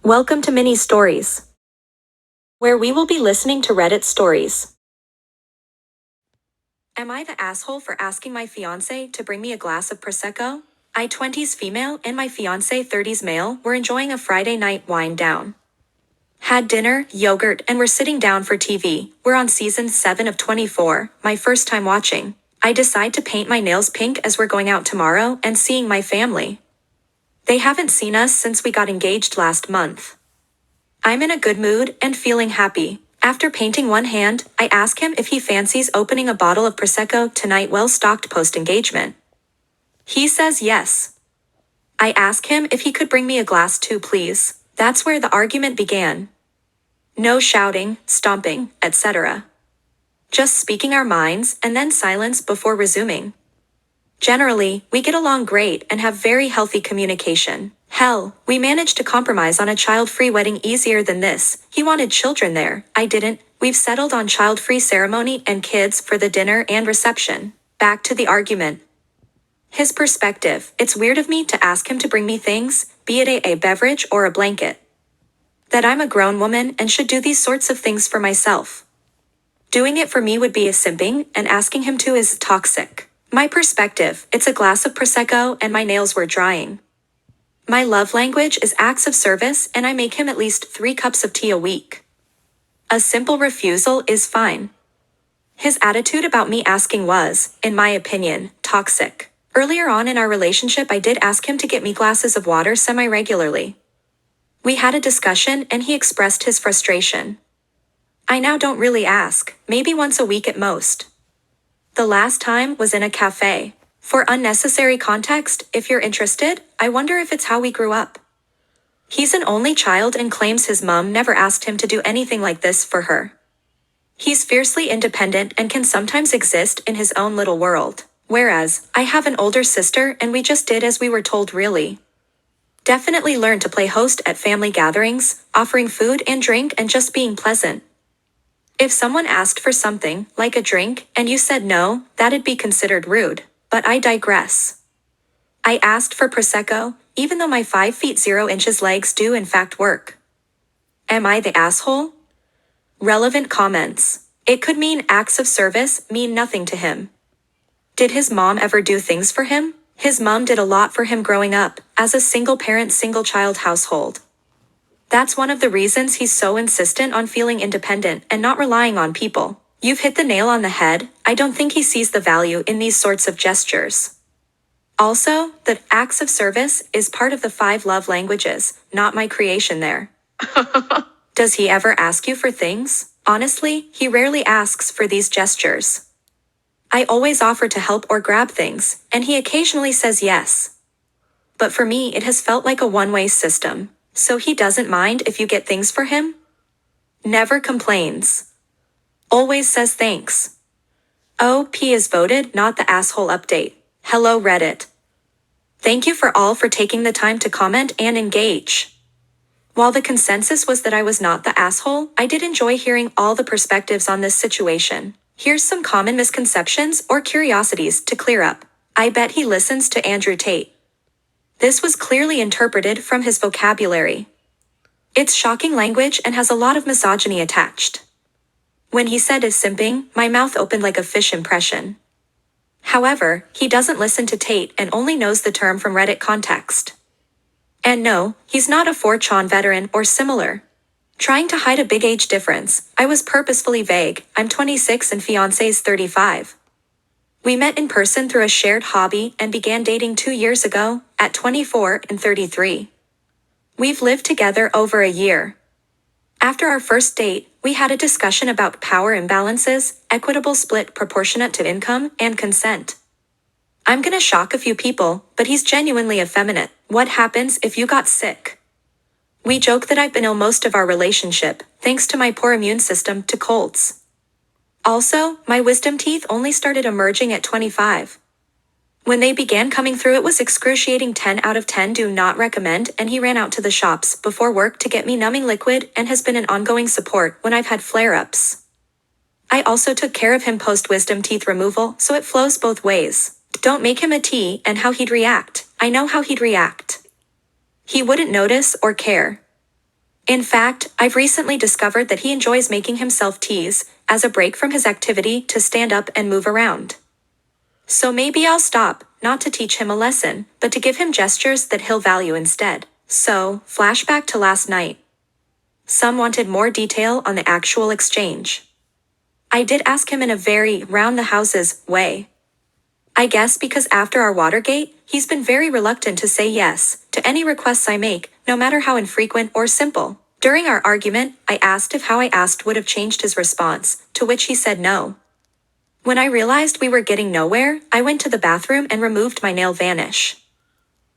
Welcome to Mini Stories, where we will be listening to Reddit stories. Am I the asshole for asking my fiancé to bring me a glass of prosecco? I 20s female and my fiancé 30s male were enjoying a Friday night wind down. Had dinner, yogurt, and were sitting down for TV. We're on season 7 of 24, my first time watching. I decide to paint my nails pink as we're going out tomorrow and seeing my family. They haven't seen us since we got engaged last month. I'm in a good mood and feeling happy. After painting one hand, I ask him if he fancies opening a bottle of prosecco tonight, well stocked post-engagement. He says yes. I ask him if he could bring me a glass too, please. That's where the argument began. No shouting, stomping, etc. Just speaking our minds and then silence before resuming. Generally, we get along great and have very healthy communication. Hell, we managed to compromise on a child-free wedding easier than this. He wanted children there, I didn't. We've settled on child-free ceremony and kids for the dinner and reception. Back to the argument. His perspective: it's weird of me to ask him to bring me things, be it a beverage or a blanket. That I'm a grown woman and should do these sorts of things for myself. Doing it for me would be a simping, and asking him to is toxic. My perspective: it's a glass of prosecco and my nails were drying. My love language is acts of service and I make him at least 3 cups of tea a week. A simple refusal is fine. His attitude about me asking was, in my opinion, toxic. Earlier on in our relationship, I did ask him to get me glasses of water semi-regularly. We had a discussion and he expressed his frustration. I now don't really ask, maybe once a week at most. The last time was in a cafe. For unnecessary context, if you're interested, I wonder if it's how we grew up. He's an only child and claims his mom never asked him to do anything like this for her. He's fiercely independent and can sometimes exist in his own little world, whereas I have an older sister and we just did as we were told, really. Definitely learn to play host at family gatherings, offering food and drink and just being pleasant. If someone asked for something, like a drink, and you said no, that'd be considered rude. But I digress. I asked for prosecco, even though my 5 feet 0 inches legs do in fact work. Am I the asshole? Relevant comments. It could mean acts of service mean nothing to him. Did his mom ever do things for him? His mom did a lot for him growing up, as a single-parent, single-child household. That's one of the reasons he's so insistent on feeling independent and not relying on people. You've hit the nail on the head. I don't think he sees the value in these sorts of gestures. Also, the acts of service is part of the 5 love languages, not my creation there. Does he ever ask you for things? Honestly, he rarely asks for these gestures. I always offer to help or grab things, and he occasionally says yes. But for me, it has felt like a one-way system. So he doesn't mind if you get things for him? Never complains. Always says thanks. OP is voted not the asshole update. Hello Reddit. Thank you for taking the time to comment and engage. While the consensus was that I was not the asshole, I did enjoy hearing all the perspectives on this situation. Here's some common misconceptions or curiosities to clear up. I bet he listens to Andrew Tate. This was clearly interpreted from his vocabulary. It's shocking language and has a lot of misogyny attached. When he said is simping, my mouth opened like a fish impression. However, he doesn't listen to Tate and only knows the term from Reddit context. And no, he's not a 4chan veteran or similar. Trying to hide a big age difference, I was purposefully vague. I'm 26 and fiancé's 35. We met in person through a shared hobby and began dating 2 years ago, at 24 and 33. We've lived together over a year. After our first date, we had a discussion about power imbalances, equitable split proportionate to income, and consent. I'm gonna shock a few people, but he's genuinely effeminate. What happens if you got sick? We joke that I've been ill most of our relationship, thanks to my poor immune system to colds. Also, my wisdom teeth only started emerging at 25. When they began coming through, it was excruciating. 10 out of 10 do not recommend, and he ran out to the shops before work to get me numbing liquid and has been an ongoing support when I've had flare-ups. I also took care of him post-wisdom teeth removal, so it flows both ways. Don't make him a tea and how he'd react. I know how he'd react. He wouldn't notice or care. In fact, I've recently discovered that he enjoys making himself teas, as a break from his activity to stand up and move around. So maybe I'll stop, not to teach him a lesson, but to give him gestures that he'll value instead. So, flashback to last night. Some wanted more detail on the actual exchange. I did ask him in a very round the houses way. I guess because after our Watergate, he's been very reluctant to say yes to any requests I make, no matter how infrequent or simple. During our argument, I asked if how I asked would have changed his response, to which he said no. When I realized we were getting nowhere, I went to the bathroom and removed my nail varnish.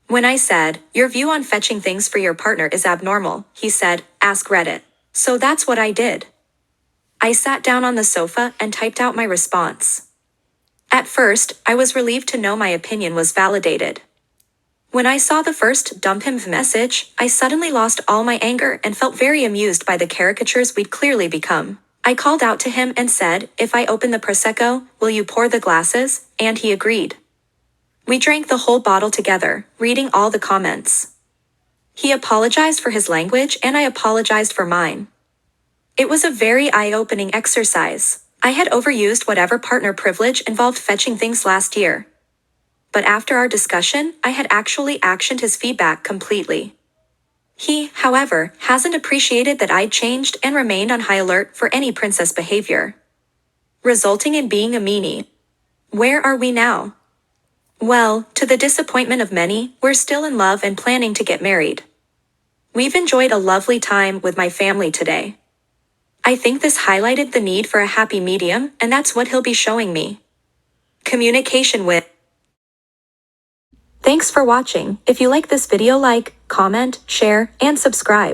When I said, "Your view on fetching things for your partner is abnormal," he said, "Ask Reddit." So that's what I did. I sat down on the sofa and typed out my response. At first, I was relieved to know my opinion was validated. When I saw the first dump him message, I suddenly lost all my anger and felt very amused by the caricatures we'd clearly become. I called out to him and said, "If I open the prosecco, will you pour the glasses?" And he agreed. We drank the whole bottle together, reading all the comments. He apologized for his language and I apologized for mine. It was a very eye-opening exercise. I had overused whatever partner privilege involved fetching things last year. But after our discussion, I had actually actioned his feedback completely. He, however, hasn't appreciated that I'd changed and remained on high alert for any princess behavior, resulting in being a meanie. Where are we now? Well, to the disappointment of many, we're still in love and planning to get married. We've enjoyed a lovely time with my family today. I think this highlighted the need for a happy medium, and that's what he'll be showing me. Communication with. Thanks for watching. If you like this video, like, comment, share, and subscribe.